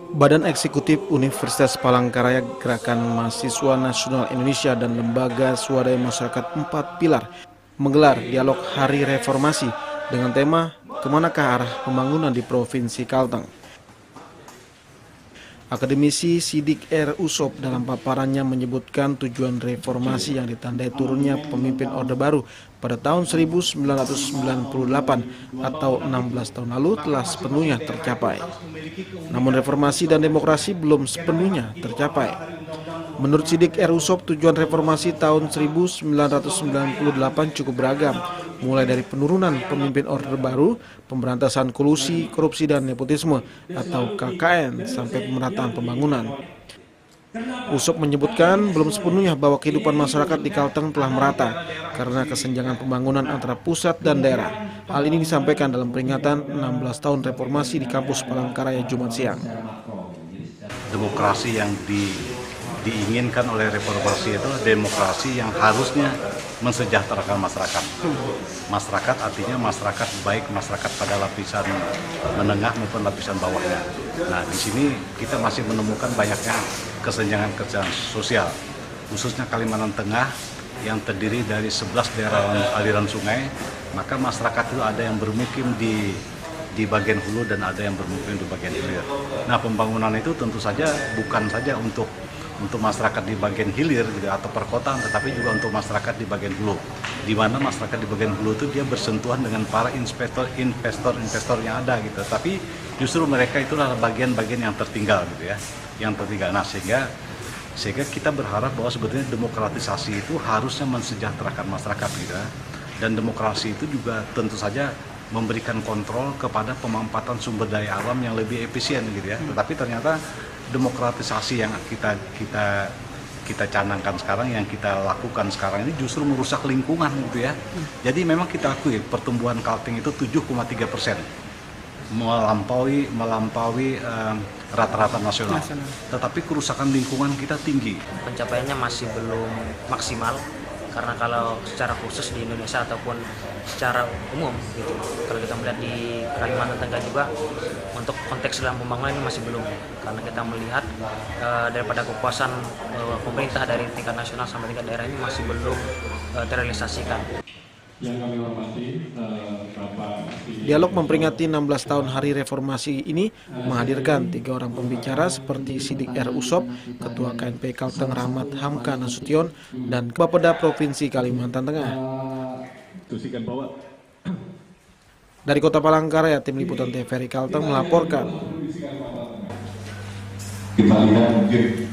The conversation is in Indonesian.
Badan Eksekutif Universitas Palangkaraya, Gerakan Mahasiswa Nasional Indonesia, dan Lembaga Swadaya Masyarakat 4 Pilar menggelar dialog Hari Reformasi dengan tema "Kemanakah arah pembangunan di Provinsi Kalteng?". Akademisi Siddiq R. Usop dalam paparannya menyebutkan tujuan reformasi yang ditandai turunnya pemimpin Orde Baru pada tahun 1998 atau 16 tahun lalu telah sepenuhnya tercapai. Namun reformasi dan demokrasi belum sepenuhnya tercapai. Menurut Siddiq R. Usop, tujuan reformasi tahun 1998 cukup beragam, mulai dari penurunan pemimpin Orde Baru, pemberantasan kolusi, korupsi, dan nepotisme atau KKN, sampai pemerataan pembangunan. Usop menyebutkan belum sepenuhnya bahwa kehidupan masyarakat di Kalteng telah merata karena kesenjangan pembangunan antara pusat dan daerah. Hal ini disampaikan dalam peringatan 16 tahun reformasi di kampus Palangkaraya Jumat siang. Demokrasi yang diinginkan oleh reformasi itu demokrasi yang harusnya mensejahterakan masyarakat. Masyarakat artinya masyarakat baik, masyarakat pada lapisan menengah maupun lapisan bawahnya. Nah, di sini kita masih menemukan banyaknya kesenjangan sosial, khususnya Kalimantan Tengah yang terdiri dari 11 daerah aliran sungai. Maka masyarakat itu ada yang bermukim di bagian hulu dan ada yang bermukim di bagian hilir. Nah, pembangunan itu tentu saja bukan saja untuk masyarakat di bagian hilir gitu, atau perkotaan, tetapi juga untuk masyarakat di bagian hulu, di mana masyarakat di bagian hulu itu dia bersentuhan dengan para investor yang ada gitu. Tapi justru mereka itulah bagian-bagian yang tertinggal gitu ya, yang tertinggal. Nah, sehingga kita berharap bahwa sebetulnya demokratisasi itu harusnya mensejahterakan masyarakat gitu ya. Dan demokrasi itu juga tentu saja memberikan kontrol kepada pemanfaatan sumber daya alam yang lebih efisien gitu ya. Tetapi ternyata demokratisasi yang kita canangkan sekarang, yang kita lakukan sekarang ini justru merusak lingkungan gitu ya. Jadi memang kita akui pertumbuhan Kalteng itu 7,3%, melampaui rata-rata nasional. Tetapi kerusakan lingkungan kita tinggi. Pencapaiannya masih belum maksimal. Karena kalau secara khusus di Indonesia ataupun secara umum gitu, kalau kita melihat di Kalimantan Tengah juga untuk konteks dalam pembangunan ini masih belum, karena kita melihat daripada kepuasan pemerintah dari tingkat nasional sampai tingkat daerah ini masih belum terrealisasikan. Yang kami hormati, Dialog memperingati 16 tahun Hari Reformasi ini menghadirkan 3 orang pembicara seperti Siddiq R. Usop, Ketua KNP Kalteng Rahmat Hamka Nasution, dan Bapeda Provinsi Kalimantan Tengah. Dari Kota Palangkaraya, Tim Liputan TVRI Kalteng melaporkan. kita lihat mungkin